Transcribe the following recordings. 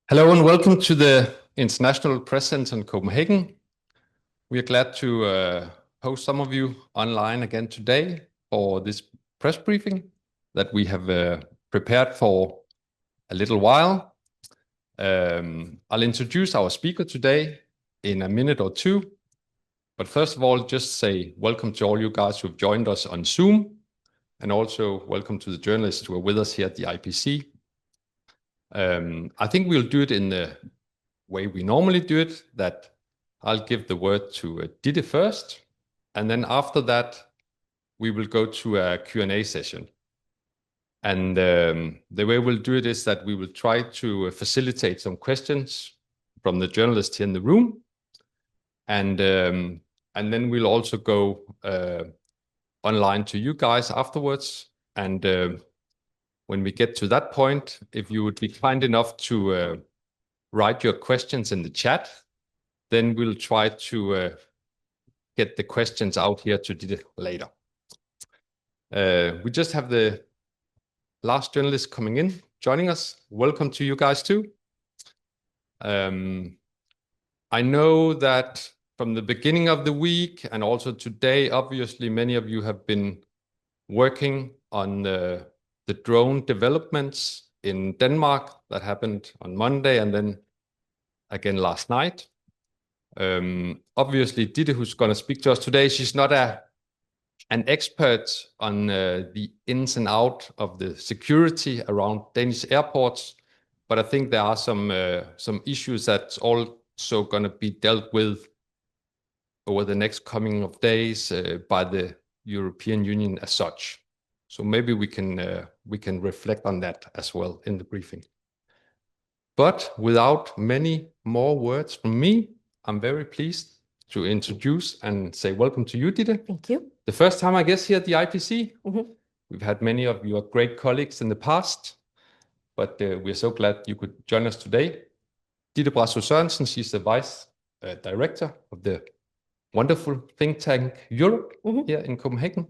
Hello and welcome to the International Presidency in Copenhagen. We are glad to host some of you online again today for this press briefing that we have prepared for a little while. I'll introduce our speaker today in a minute or two. But first of all, just say welcome to all you guys who've joined us on Zoom, and also welcome to the journalists who are with us here at the IPC. I think we'll do it in the way we normally do it, that I'll give the word to Ditte first, and then after that, we will go to a Q&A session. And the way we'll do it is that we will try to facilitate some questions from the journalists here in the room. And then we'll also go online to you guys afterwards. And when we get to that point, if you would be kind enough to write your questions in the chat, then we'll try to get the questions out here to Ditte later. We just have the last journalist coming in, joining us. Welcome to you guys too. I know that from the beginning of the week and also today, obviously many of you have been working on the drone developments in Denmark that happened on Monday and then again last night. Obviously, Ditte, who's going to speak to us today, she's not an expert on the ins and out of the security around Danish airports, but I think there are some issues that's also going to be dealt with over the next coming of days by the European Union as such. So maybe we can reflect on that as well in the briefing. But without many more words from me, I'm very pleased to introduce and say welcome to you, Ditte. Thank you. The first time, I guess, here at the IPC. Mm-hmm. We've had many of your great colleagues in the past, but we're so glad you could join us today. Ditte Brasso Sørensen, she's the vice director of the wonderful think tank Europe here in Copenhagen.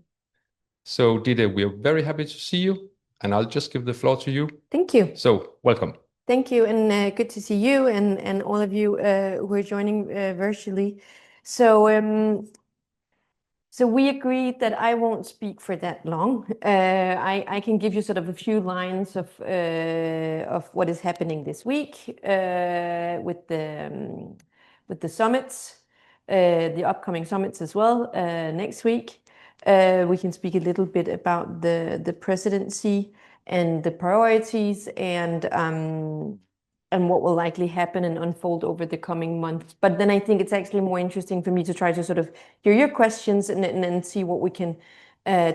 So Ditte, we're very happy to see you, and I'll just give the floor to you. Thank you. So welcome. Thank you, and good to see you and all of you who are joining virtually. So we agreed that I won't speak for that long. I can give you sort of a few lines of what is happening this week with the summits, the upcoming summits as well next week. We can speak a little bit about the presidency and the priorities and what will likely happen and unfold over the coming months. But then I think it's actually more interesting for me to try to sort of hear your questions and see what we can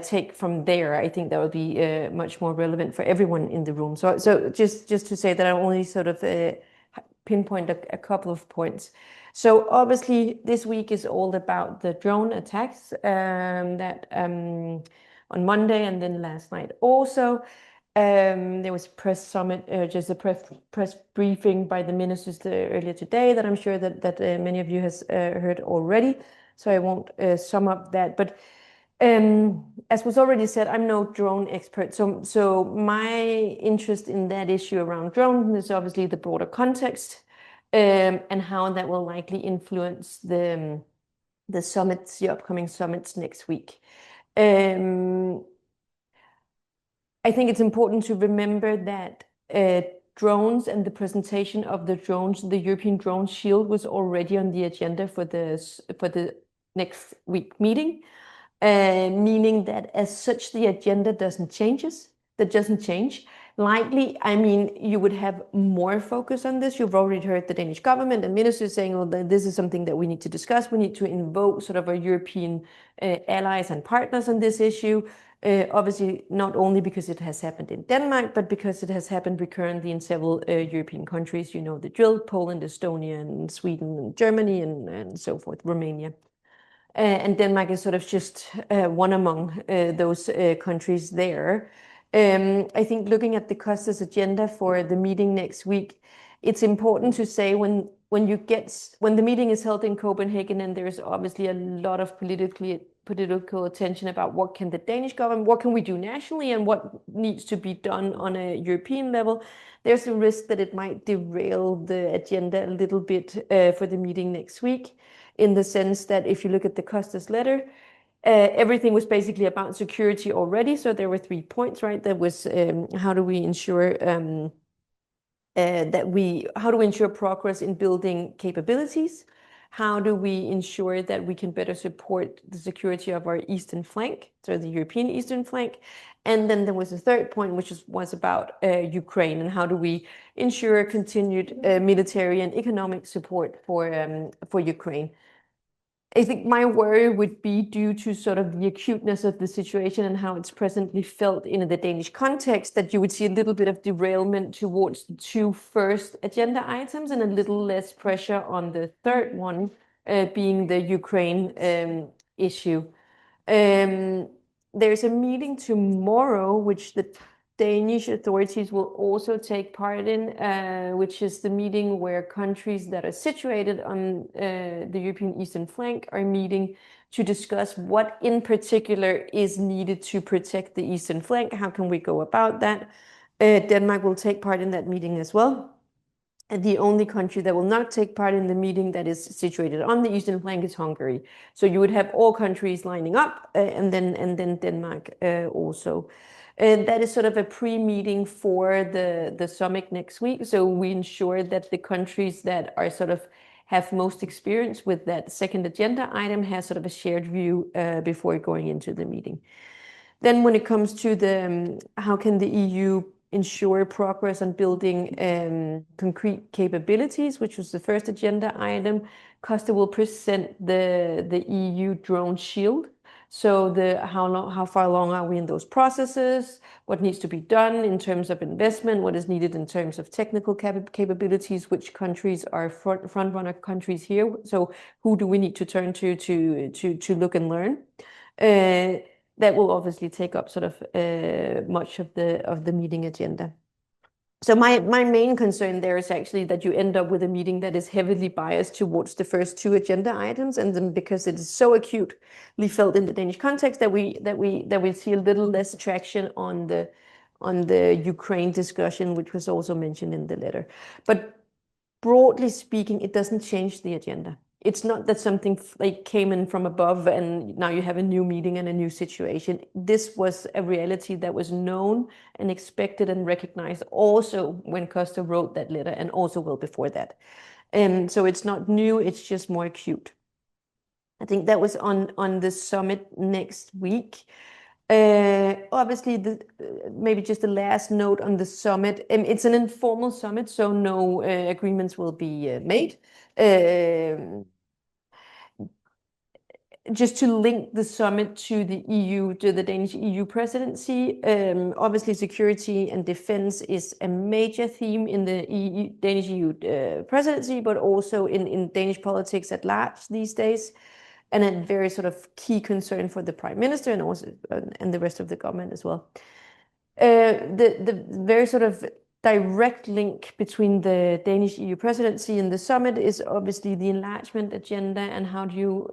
take from there. I think that would be much more relevant for everyone in the room. So just to say that I only sort of pinpoint a couple of points. So obviously this week is all about the drone attacks that on Monday and then last night also. There was a press summit, just a press briefing by the ministers earlier today that I'm sure that many of you has heard already. So I won't sum up that. But as was already said, I'm no drone expert. So my interest in that issue around drones is obviously the broader context and how that will likely influence the summits, the upcoming summits next week. I think it's important to remember that drones and the presentation of the drones, the European Drone Shield, was already on the agenda for the next week meeting, meaning that as such the agenda doesn't change. Likely, I mean, you would have more focus on this. You've already heard the Danish government and ministers saying, well, this is something that we need to discuss. We need to invoke sort of our European allies and partners on this issue. Obviously, not only because it has happened in Denmark, but because it has happened recurrently in several European countries. You know the drill: Poland, Estonia, and Sweden, and Germany, and so forth, Romania. And Denmark is sort of just one among those countries there. I think looking at the Costas agenda for the meeting next week, it's important to say when when the meeting is held in Copenhagen, and there's obviously a lot of political attention about what can the Danish government, what can we do nationally, and what needs to be done on a European level, there's a risk that it might derail the agenda a little bit for the meeting next week, in the sense that if you look at the Costa's letter, everything was basically about security already. So there were 3 points, right? That was how do we ensure how do we ensure progress in building capabilities? How do we ensure that we can better support the security of our eastern flank, so the European eastern flank? And then there was a third point, which was about Ukraine, and how do we ensure continued military and economic support for Ukraine? I think my worry would be due to sort of the acuteness of the situation and how it's presently felt in the Danish context, that you would see a little bit of derailment towards the 2 first agenda items and a little less pressure on the third one, being the Ukraine issue. There's a meeting tomorrow, which the Danish authorities will also take part in, which is the meeting where countries that are situated on the European eastern flank are meeting to discuss what in particular is needed to protect the eastern flank. How can we go about that? Denmark will take part in that meeting as well. And the only country that will not take part in the meeting that is situated on the eastern flank is Hungary. So you would have all countries lining up, and then Denmark also. And that is sort of a pre-meeting for the summit next week. So we ensure that the countries that are sort of have most experience with that second agenda item has sort of a shared view before going into the meeting. Then when it comes to how can the EU ensure progress on building concrete capabilities, which was the first agenda item, Costa will present the EU drone shield. So how far along are we in those processes? What needs to be done in terms of investment? What is needed in terms of technical capabilities? Which countries are front runner countries here? So who do we need to turn to look and learn? That will obviously take up sort of much of the meeting agenda. So my main concern there is actually that you end up with a meeting that is heavily biased towards the first 2 agenda items, and then because it is so acutely felt in the Danish context that we see a little less traction on the Ukraine discussion, which was also mentioned in the letter. But broadly speaking, it doesn't change the agenda. It's not that something like came in from above and now you have a new meeting and a new situation. This was a reality that was known and expected and recognized also when Costa wrote that letter, and also well before that. So it's not new, it's just more acute. I think that was on the summit next week. Obviously, maybe just the last note on the summit. It's an informal summit, so no agreements will be made. Just to link the summit to the EU, to the Danish EU presidency, obviously security and defense is a major theme in the Danish EU presidency, but also in Danish politics at large these days, and a very sort of key concern for the Prime Minister and also and the rest of the government as well. The very sort of direct link between the Danish EU presidency and the summit is obviously the enlargement agenda, and how do you,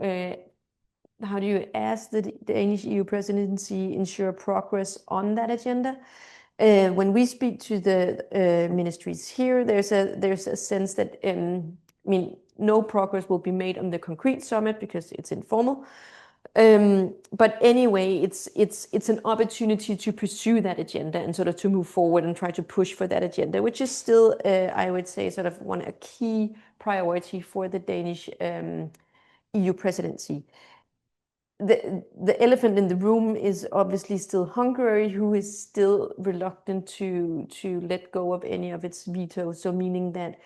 as the Danish EU presidency, ensure progress on that agenda? When we speak to the ministries here, there's a sense that no progress will be made on the concrete summit because it's informal. But anyway, it's an opportunity to pursue that agenda and sort of to move forward and try to push for that agenda, which is still, I would say, sort of a key priority for the Danish EU presidency. The elephant in the room is obviously still Hungary, who is still reluctant to let go of any of its veto. So meaning that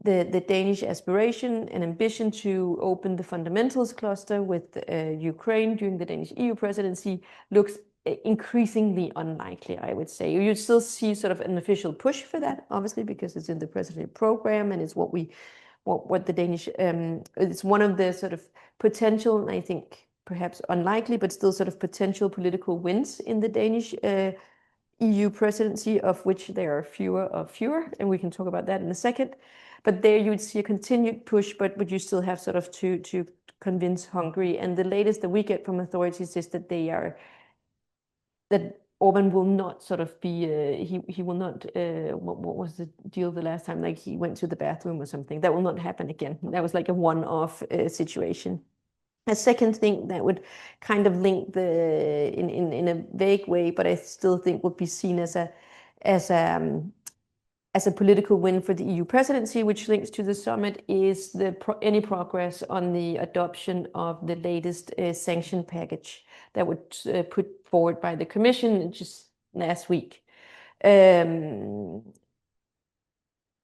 the Danish aspiration and ambition to open the fundamentals cluster with Ukraine during the Danish EU presidency looks increasingly unlikely, I would say. You still see sort of an official push for that, obviously, because it's in the presidential program and it's what the Danish, it's one of the sort of potential, I think perhaps unlikely, but still sort of potential political wins in the Danish EU presidency, of which there are fewer, and we can talk about that in a second. But there you would see a continued push, but you still have sort of to convince Hungary. And the latest that we get from authorities is that that Orban will not sort of be, he will not, what was the deal the last time? Like he went to the bathroom or something. That will not happen again. That was like a one-off situation. A second thing that would kind of link in a vague way, but I still think would be seen as a political win for the EU presidency, which links to the summit, is any progress on the adoption of the latest sanction package that was put forward by the Commission just last week. The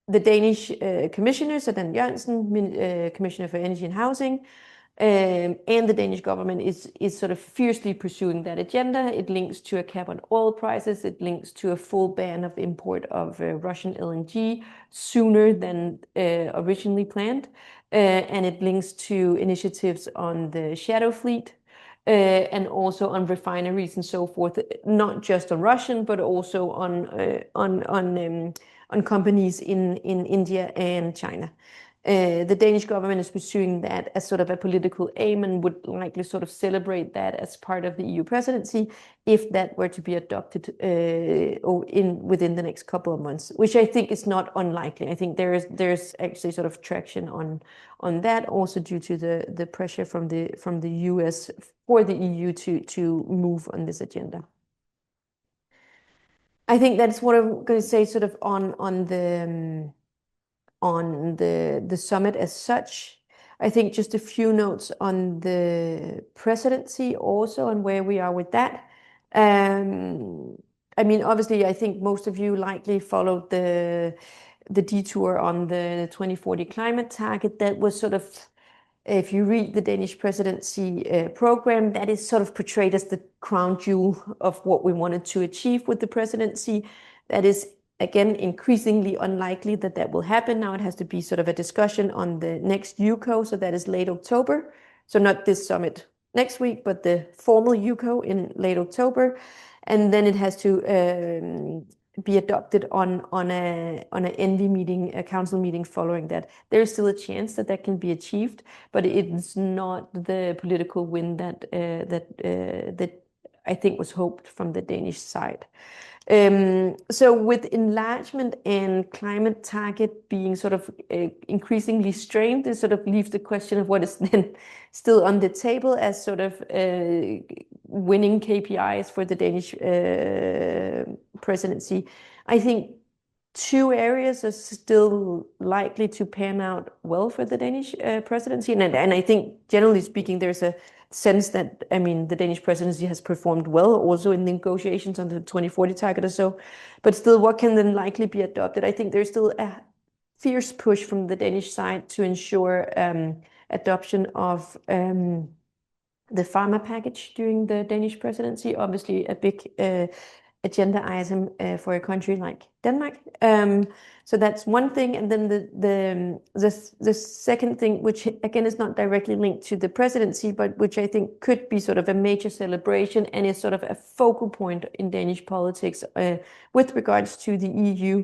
Danish commissioners, Dan Jørgensen, Commissioner for Energy and Housing, and the Danish government is sort of fiercely pursuing that agenda. It links to a cap on oil prices. It links to a full ban of import of Russian LNG sooner than originally planned. And it links to initiatives on the shadow fleet and also on refineries and so forth, not just on Russian, but also on companies in India and China. The Danish government is pursuing that as sort of a political aim and would likely sort of celebrate that as part of the EU presidency if that were to be adopted within the next couple of months, which I think is not unlikely. I think there's actually sort of traction on that, also due to the pressure from the US for the EU to move on this agenda. I think that's what I'm going to say sort of on the summit as such. I think just a few notes on the presidency also and where we are with that. I mean, obviously, I think most of you likely followed the detour on the 2040 climate target. That was sort of, if you read the Danish presidency program, that is sort of portrayed as the crown jewel of what we wanted to achieve with the presidency. That is, again, increasingly unlikely that will happen. Now it has to be sort of a discussion on the next UCO, so that is late October. So not this summit next week, but the formal UCO in late October. And then it has to be adopted on an ENVI meeting, a council meeting following that. There is still a chance that can be achieved, but it's not the political win that I think was hoped from the Danish side. So with enlargement and climate target being sort of increasingly strained, this sort of leaves the question of what is then still on the table as sort of winning KPIs for the Danish presidency. I think two areas are still likely to pan out well for the Danish presidency. And I think, generally speaking, there's a sense that, I mean, the Danish presidency has performed well also in negotiations on the 2040 target or so. But still, what can then likely be adopted? I think there's still a fierce push from the Danish side to ensure adoption of the pharma package during the Danish presidency. Obviously, a big agenda item for a country like Denmark. So that's one thing. And then the second thing, which again is not directly linked to the presidency, but which I think could be sort of a major celebration and is sort of a focal point in Danish politics with regards to the EU,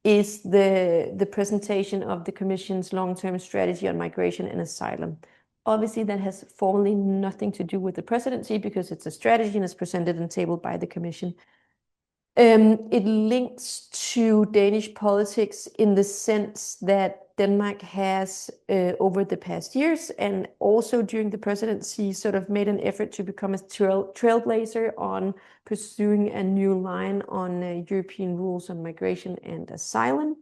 is the presentation of the Commission's long-term strategy on migration and asylum. Obviously, that has formally nothing to do with the presidency because it's a strategy and it's presented and tabled by the Commission. It links to Danish politics in the sense that Denmark has, over the past years and also during the presidency, sort of made an effort to become a trailblazer on pursuing a new line on European rules on migration and asylum,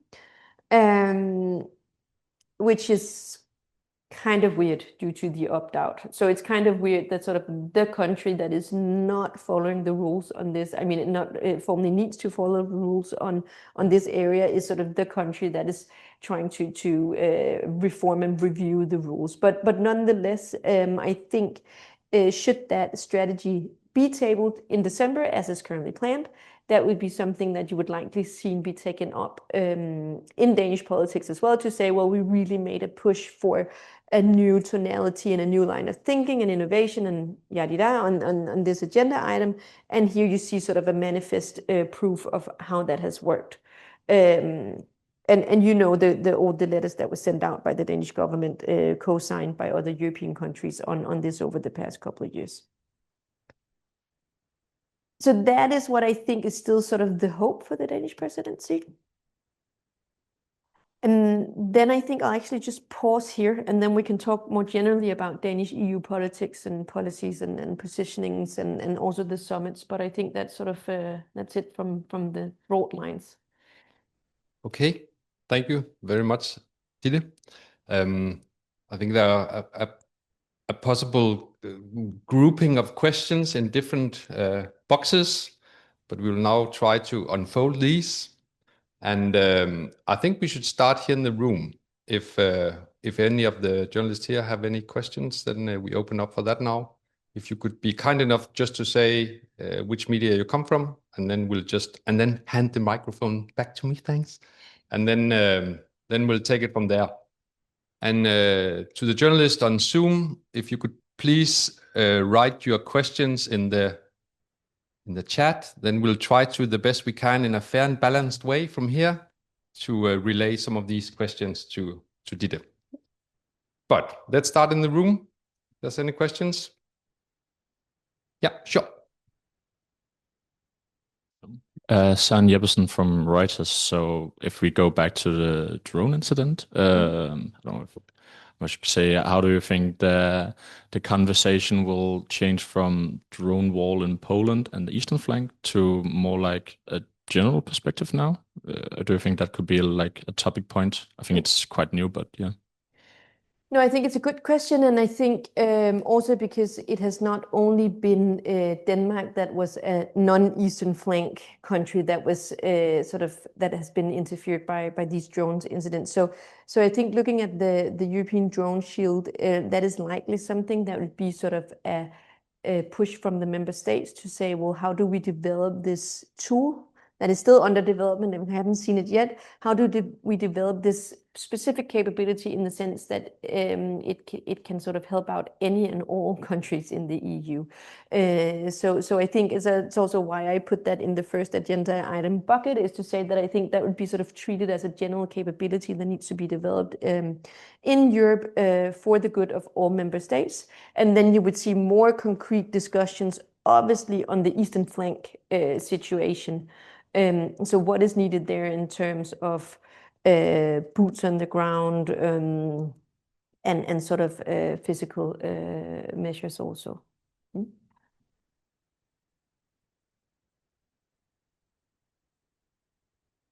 which is kind of weird due to the opt-out. So it's kind of weird that sort of the country that is not following the rules on this, I mean, it formally needs to follow the rules on this area, is sort of the country that is trying to reform and review the rules. But nonetheless, I think should that strategy be tabled in December, as is currently planned, that would be something that you would likely see be taken up in Danish politics as well, to say, well, we really made a push for a new tonality and a new line of thinking and innovation and yada on this agenda item. And here you see sort of a manifest proof of how that has worked. and you know all the letters that were sent out by the Danish government, co-signed by other European countries on this over the past couple of years. So that is what I think is still sort of the hope for the Danish presidency. And then I think I'll actually just pause here, and then we can talk more generally about Danish EU politics and policies and positionings and also the summits. But I think that's sort of that's it from the broad lines. Okay, thank you very much, Ditte. I think there are a possible grouping of questions in different boxes, but we will now try to unfold these. And I think we should start here in the room. If any of the journalists here have any questions, then we open up for that now. If you could be kind enough just to say which media you come from, and then then hand the microphone back to me, thanks. And then we'll take it from there. And to the journalist on Zoom, if you could please write your questions in the chat, then we'll try to the best we can in a fair and balanced way from here to relay some of these questions to Ditte. But let's start in the room. If there's any questions? Yeah, sure. Søren Jeppesen from Reuters. So if we go back to the drone incident, I don't know if I should say, how do you think the conversation will change from drone wall in Poland and the eastern flank to more like a general perspective now? Do you think that could be like a topic point? I think it's quite new, but yeah. No, I think it's a good question, and I think also because it has not only been Denmark that was a non-eastern flank country that was that has been interfered by these drones incidents. So I think looking at the European drone shield, that is likely something that would be sort of a push from the member states to say, well, how do we develop this tool that is still under development and we haven't seen it yet? How do we develop this specific capability in the sense that it can sort of help out any and all countries in the EU? So I think it's also why I put that in the first agenda item bucket, is to say that I think that would be sort of treated as a general capability that needs to be developed in Europe for the good of all member states. And then you would see more concrete discussions, obviously, on the eastern flank situation. So what is needed there in terms of boots on the ground and sort of physical measures also.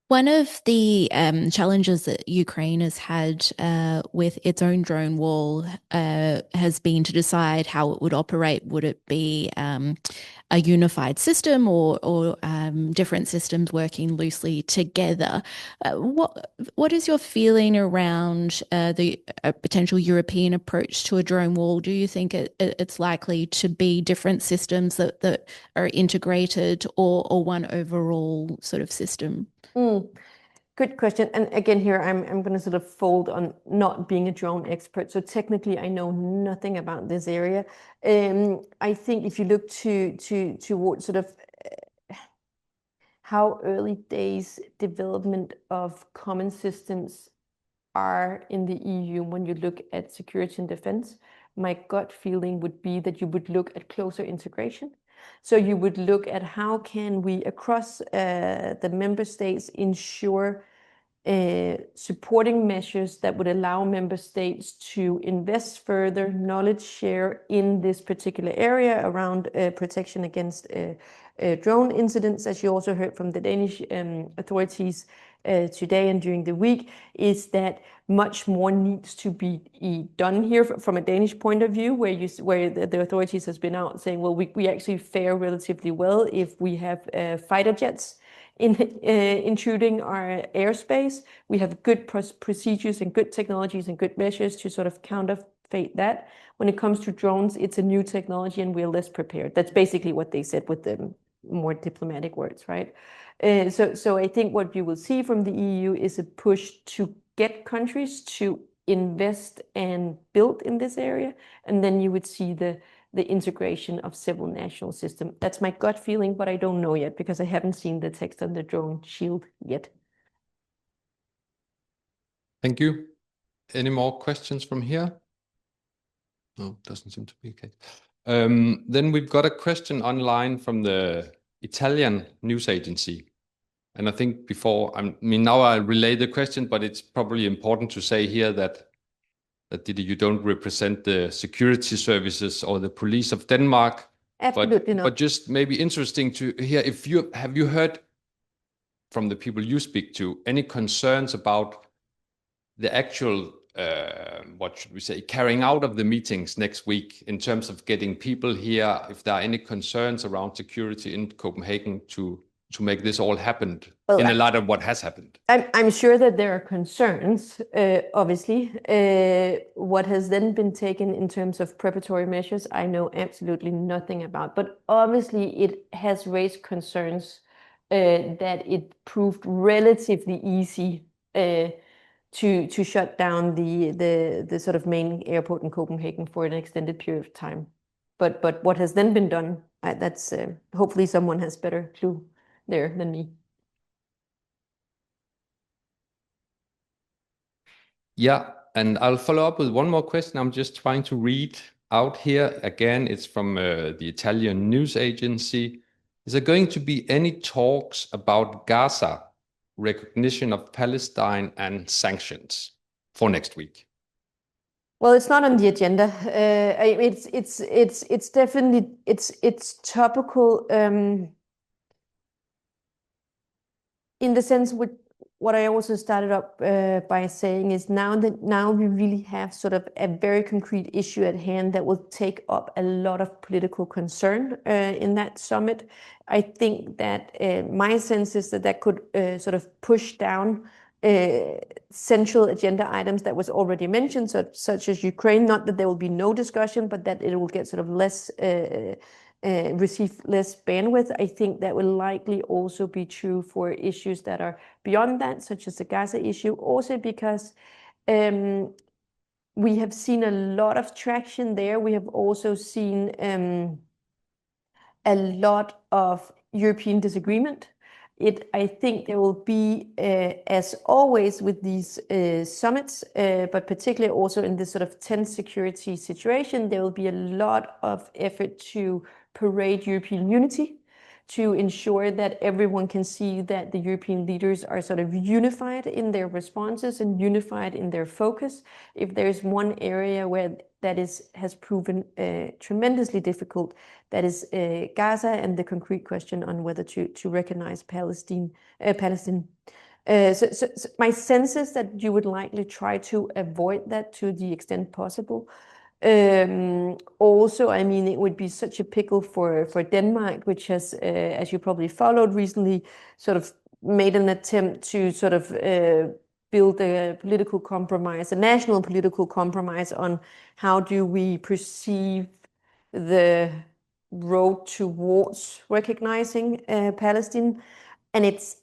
One of the challenges that Ukraine has had with its own drone wall has been to decide how it would operate. Would it be a unified system or different systems working loosely together? What is your feeling around the potential European approach to a drone wall? Do you think it's likely to be different systems that are integrated or one overall sort of system? Good question. And again, here I'm going to sort of fold on not being a drone expert. So technically, I know nothing about this area. I think if you look towards sort of how early days development of common systems are in the EU, when you look at security and defense, my gut feeling would be that you would look at closer integration. So you would look at how can we across the member states ensure supporting measures that would allow member states to invest further knowledge share in this particular area around protection against drone incidents. As you also heard from the Danish authorities today and during the week, is that much more needs to be done here from a Danish point of view, where the authorities has been out saying, well, we actually fare relatively well if we have fighter jets intruding our airspace. We have good procedures and good technologies and good measures to sort of counterfeit that. When it comes to drones, it's a new technology and we're less prepared. That's basically what they said with the more diplomatic words, right? So I think what you will see from the EU is a push to get countries to invest and build in this area, and then you would see the integration of several national systems. That's my gut feeling, but I don't know yet because I haven't seen the text on the drone shield yet. Thank you. Any more questions from here? No, doesn't seem to be the case. Then we've got a question online from the Italian news agency. And I think now I relay the question, but it's probably important to say here that Ditte, you don't represent the security services or the police of Denmark. Absolutely not. But just maybe interesting to hear, have you heard from the people you speak to any concerns about the actual, what should we say, carrying out of the meetings next week in terms of getting people here, if there are any concerns around security in Copenhagen to make this all happen in a lot of what has happened? I'm sure that there are concerns, obviously. What has then been taken in terms of preparatory measures, I know absolutely nothing about. But obviously it has raised concerns that it proved relatively easy to shut down the sort of main airport in Copenhagen for an extended period of time. But what has then been done, that's hopefully someone has better clue there than me. Yeah, and I'll follow up with one more question. I'm just trying to read out here. Again, it's from the Italian news agency. Is there going to be any talks about Gaza, recognition of Palestine, and sanctions for next week? Well, it's not on the agenda. It's definitely topical in the sense what I also started up by saying is now we really have sort of a very concrete issue at hand that will take up a lot of political concern in that summit. I think that my sense is that could sort of push down central agenda items that was already mentioned, such as Ukraine. Not that there will be no discussion, but that it will get sort of less receive less bandwidth. I think that will likely also be true for issues that are beyond that, such as the Gaza issue, also because we have seen a lot of traction there. We have also seen a lot of European disagreement. I think there will be, as always with these summits, but particularly also in this sort of tense security situation, there will be a lot of effort to parade European unity, to ensure that everyone can see that the European leaders are sort of unified in their responses and unified in their focus. If there's one area where that has proven tremendously difficult, that is Gaza and the concrete question on whether to recognize Palestine. So my sense is that you would likely try to avoid that to the extent possible. Also, I mean, it would be such a pickle for Denmark, which has, as you probably followed recently, sort of made an attempt to sort of build a political compromise, a national political compromise on how do we perceive the road towards recognizing Palestine. And it's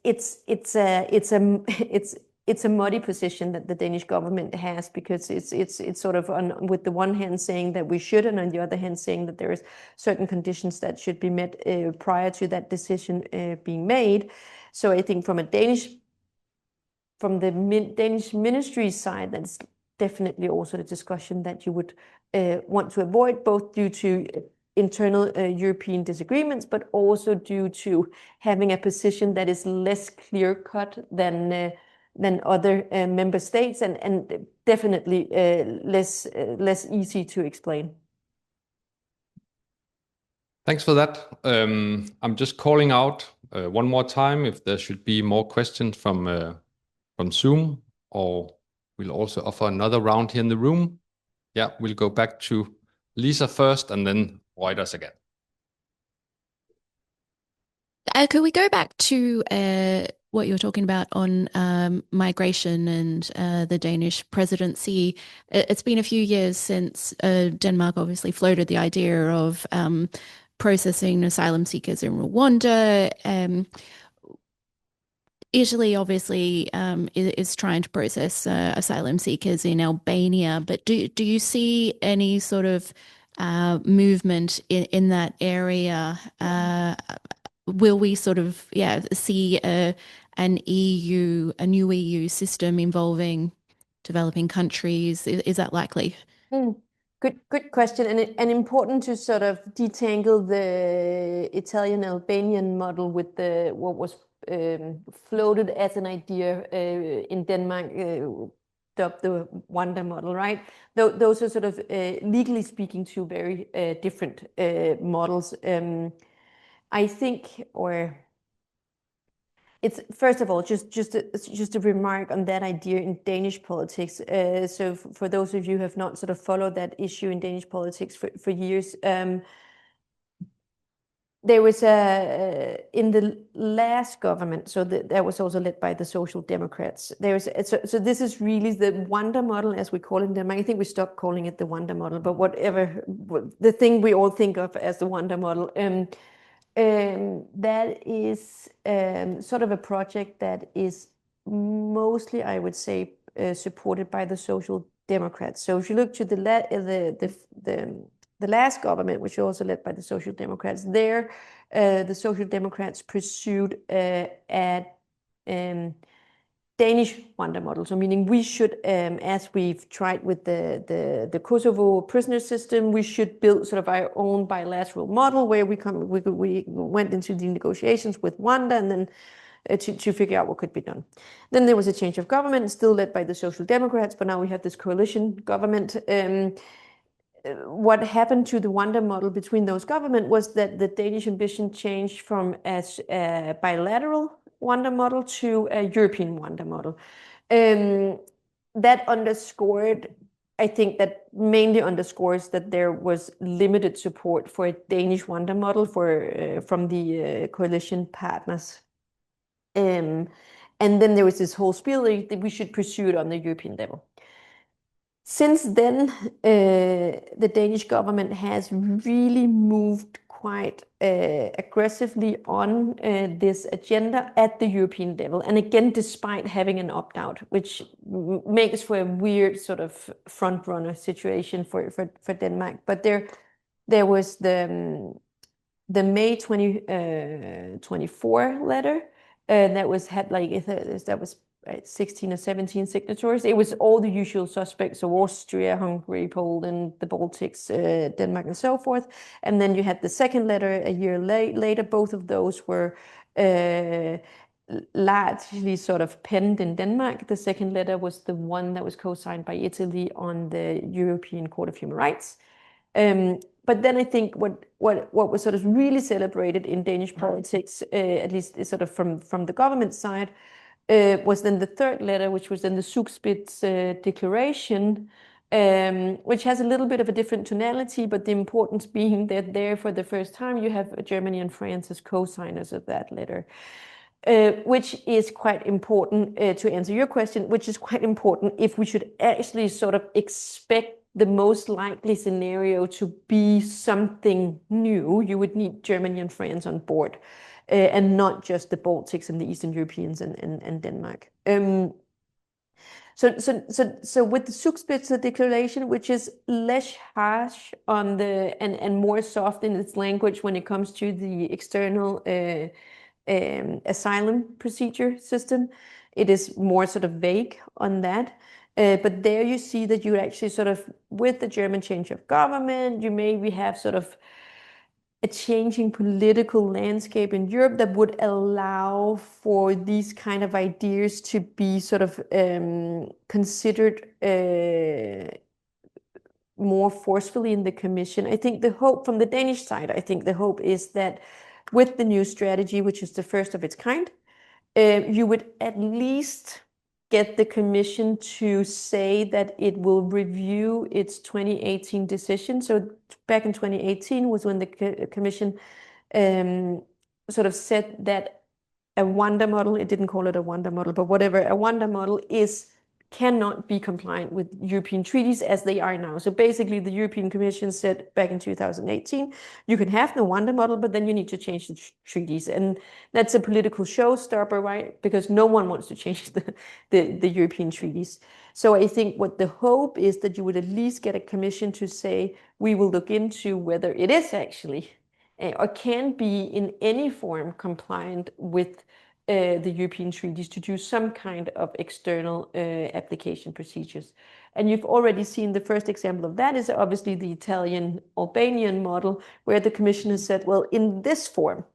a muddy position that the Danish government has, because it's sort of on with the one hand saying that we should, and on the other hand saying that there is certain conditions that should be met prior to that decision being made. So I think from the Danish ministry side, that's definitely also the discussion that you would want to avoid, both due to internal European disagreements, but also due to having a position that is less clear-cut than other member states, and definitely less easy to explain. Thanks for that. I'm just calling out one more time if there should be more questions from Zoom, or we'll also offer another round here in the room. Yeah, we'll go back to Lisa first and then Reuters again. Could we go back to what you were talking about on migration and the Danish presidency? It's been a few years since Denmark obviously floated the idea of processing asylum seekers in Rwanda. Italy obviously is trying to process asylum seekers in Albania, but do you see any sort of movement in that area? Will we sort of see a new EU system involving developing countries? Is that likely? Good question, and important to sort of detangle the Italian-Albanian model with what was floated as an idea in Denmark, dubbed the Wanda model, right? Those are sort of legally speaking two very different models. I think, or it's first of all just a remark on that idea in Danish politics. So for those of you who have not sort of followed that issue in Danish politics for years, there was in the last government, so that was also led by the Social Democrats. So this is really the Wanda model, as we call it in Denmark. I think we stopped calling it the Wanda model, but whatever, the thing we all think of as the Wanda model. That is sort of a project that is mostly, I would say, supported by the Social Democrats. So if you look to the last government, which was also led by the Social Democrats, there the Social Democrats pursued a Danish Wanda model. So meaning we should, as we've tried with the Kosovo prisoner system, we should build sort of our own bilateral model where we went into the negotiations with Wanda and then to figure out what could be done. Then there was a change of government, still led by the Social Democrats, but now we have this coalition government. What happened to the Wanda model between those governments was that the Danish ambition changed from a bilateral Wanda model to a European Wanda model. That underscored, I think that mainly underscores that there was limited support for a Danish Wanda model from the coalition partners. And then there was this whole spiel that we should pursue it on the European level. Since then, the Danish government has really moved quite aggressively on this agenda at the European level. And again, despite having an opt-out, which makes for a weird sort of front-runner situation for Denmark. But there was the May 2024 letter that was 16 or 17 signatories. It was all the usual suspects, so Austria, Hungary, Poland, the Baltics, Denmark, and so forth. And then you had the second letter a year later. Both of those were largely sort of penned in Denmark. The second letter was the one that was co-signed by Italy on the European Court of Human Rights. But then I think what was sort of really celebrated in Danish politics, at least sort of from the government side, was then the third letter, which was then the Zugspitz declaration, which has a little bit of a different tonality, but the importance being that there for the first time you have Germany and France as co-signers of that letter, which is quite important to answer your question, which is quite important if we should actually sort of expect the most likely scenario to be something new. You would need Germany and France on board. And not just the Baltics and the Eastern Europeans and Denmark. So with the Zugspitze declaration, which is less harsh on and more soft in its language when it comes to the external asylum procedure system, it is more sort of vague on that. But there you see that you actually sort of, with the German change of government, you maybe have sort of a changing political landscape in Europe that would allow for these kind of ideas to be sort of considered more forcefully in the Commission. I think the hope from the Danish side, the hope is that with the new strategy, which is the first of its kind, you would at least get the Commission to say that it will review its 2018 decision. So back in 2018 was when the Commission sort of said that a Wanda model, it didn't call it a Wanda model, but whatever, a Wanda model cannot be compliant with European treaties as they are now. So basically the European Commission said back in 2018, you can have the Wanda model, but then you need to change the treaties. And that's a political showstopper, right? Because no one wants to change the European treaties. So I think what the hope is that you would at least get a commission to say, we will look into whether it is actually or can be in any form compliant with the European treaties to do some kind of external application procedures. And you've already seen the first example of that is obviously the Italian-Albanian model, where the Commission has said, well, in this form,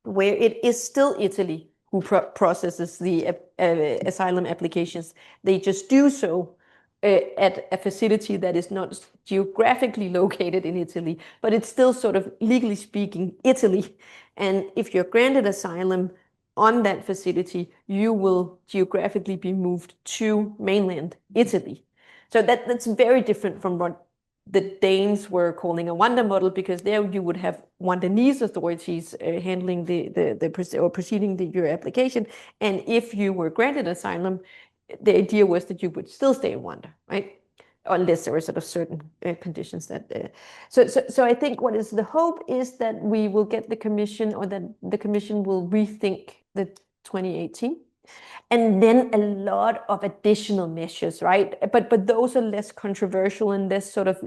where it is still Italy who processes the asylum applications, they just do so at a facility that is not geographically located in Italy, but it's still sort of, legally speaking, Italy. And if you're granted asylum on that facility, you will geographically be moved to mainland Italy. So that's very different from what the Danes were calling a Wanda model, because there you would have Wandanese authorities handling or proceeding your application. And if you were granted asylum, the idea was that you would still stay in Wanda, right? Unless there were sort of certain conditions that. So I think what is the hope is that we will get the Commission, or that the Commission will rethink the 2018. And then a lot of additional measures, right? But those are less controversial and less sort of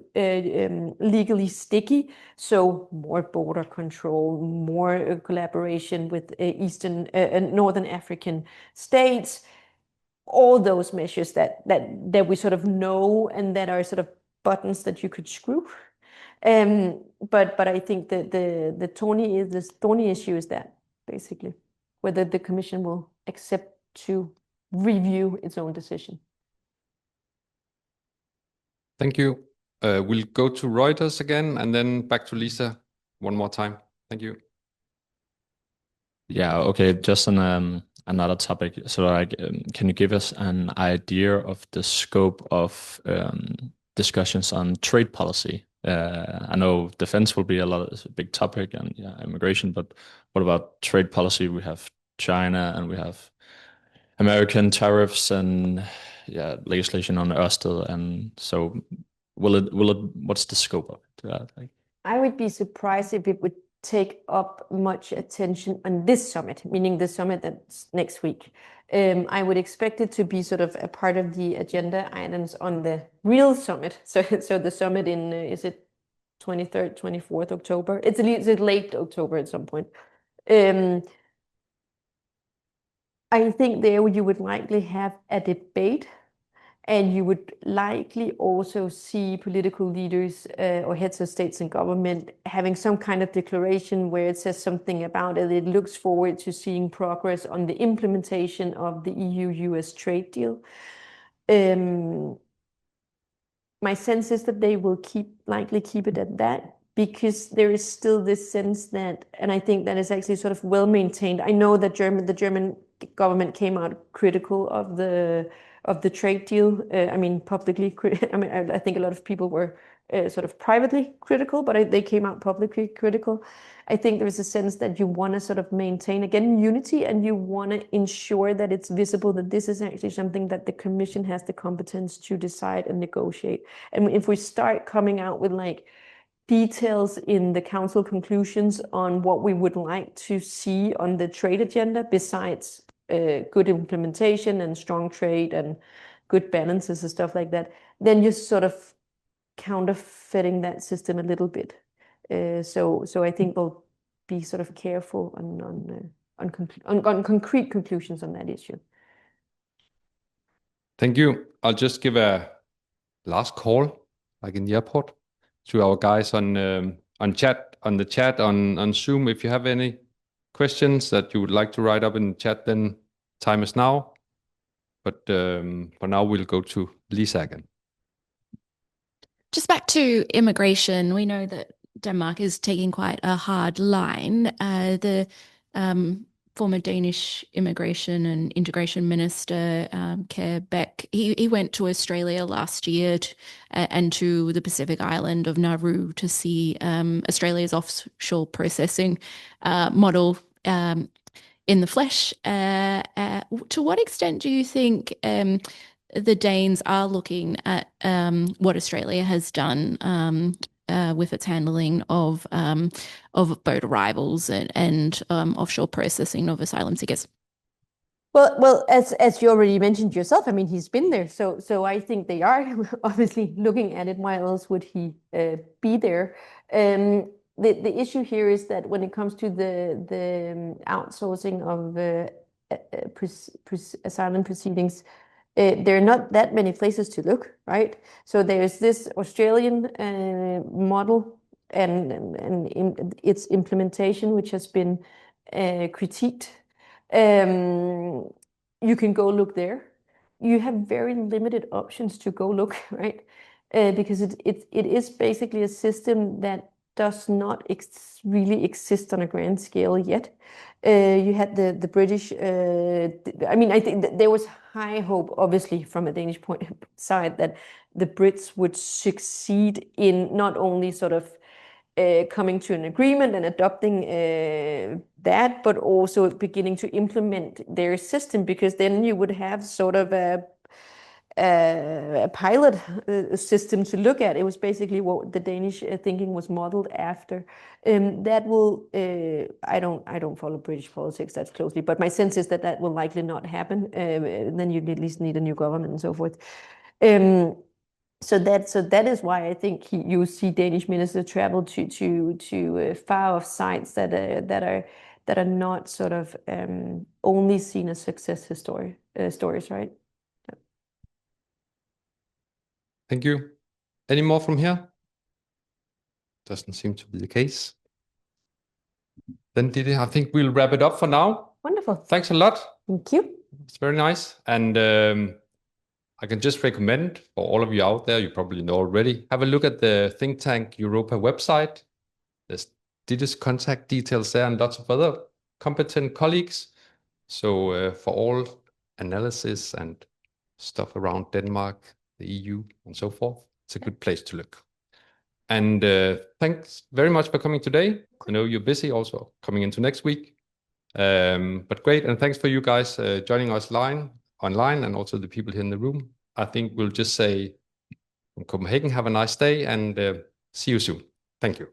legally sticky. So more border control, more collaboration with Eastern and Northern African states. All those measures that we sort of know and that are sort of buttons that you could screw. But I think that the thorny issue is that, basically, whether the Commission will accept to review its own decision. Thank you. We'll go to Reuters again and then back to Lisa one more time. Thank you. Yeah, okay, just on another topic. So like, can you give us an idea of the scope of discussions on trade policy? I know defense will be a big topic, and immigration, but what about trade policy? We have China and we have American tariffs and legislation on Ørsted, and so what's the scope of it? I would be surprised if it would take up much attention on this summit, meaning the summit that's next week. I would expect it to be sort of a part of the agenda items on the real summit. So the summit in, is it 23rd, 24th October? It's late October at some point. I think there you would likely have a debate, and you would likely also see political leaders or heads of states and government having some kind of declaration where it says something about it. It looks forward to seeing progress on the implementation of the EU-US trade deal. My sense is that they will likely keep it at that, because there is still this sense that, and I think that is actually sort of well maintained. I know that the German government came out critical of the trade deal. I mean, publicly. I mean, I think a lot of people were sort of privately critical, but they came out publicly critical. I think there is a sense that you want to sort of maintain, again, unity, and you want to ensure that it's visible that this is actually something that the Commission has the competence to decide and negotiate. And if we start coming out with like details in the council conclusions on what we would like to see on the trade agenda, besides good implementation and strong trade and good balances and stuff like that, then you're sort of counterfeiting that system a little bit. So I think we'll be sort of careful on concrete conclusions on that issue. Thank you. I'll just give a last call, like in the airport, to our guys on the chat on Zoom. If you have any questions that you would like to write up in the chat, then time is now. But for now, we'll go to Lisa again. Just back to immigration, we know that Denmark is taking quite a hard line. The former Danish immigration and integration minister, Kjær Beck, he went to Australia last year and to the Pacific island of Nauru to see Australia's offshore processing model in the flesh. To what extent do you think the Danes are looking at what Australia has done with its handling of boat arrivals and offshore processing of asylum seekers? Well, as you already mentioned yourself, I mean, he's been there, so I think they are obviously looking at it. Why else would he be there? the issue here is that when it comes to the outsourcing of asylum proceedings, there are not that many places to look, right? So there's this Australian model and its implementation, which has been critiqued. You can go look there. You have very limited options to go look, right? Because it is basically a system that does not really exist on a grand scale yet. You had the British, I mean, I think that there was high hope, obviously, from a Danish side, that the Brits would succeed in not only sort of coming to an agreement and adopting that, but also beginning to implement their system, because then you would have sort of a pilot system to look at. It was basically what the Danish thinking was modeled after. That will, I don't follow British politics that closely, but my sense is that that will likely not happen. Then you at least need a new government and so forth. So that is why I think you see Danish ministers travel to far off sites that are not sort of only seen as success stories, right? Thank you. Any more from here? Doesn't seem to be the case. Then Ditte, I think we'll wrap it up for now. Wonderful. Thanks a lot. Thank you. It's very nice. And I can just recommend for all of you out there, you probably know already, have a look at the Tank Europa website. There's Ditte's contact details there and lots of other competent colleagues. So for all analysis and stuff around Denmark, the EU and so forth, it's a good place to look. And thanks very much for coming today. I know you're busy also coming into next week. But great, and thanks for you guys joining us online and also the people here in the room. I think we'll just say from Copenhagen, have a nice day and see you soon. Thank you.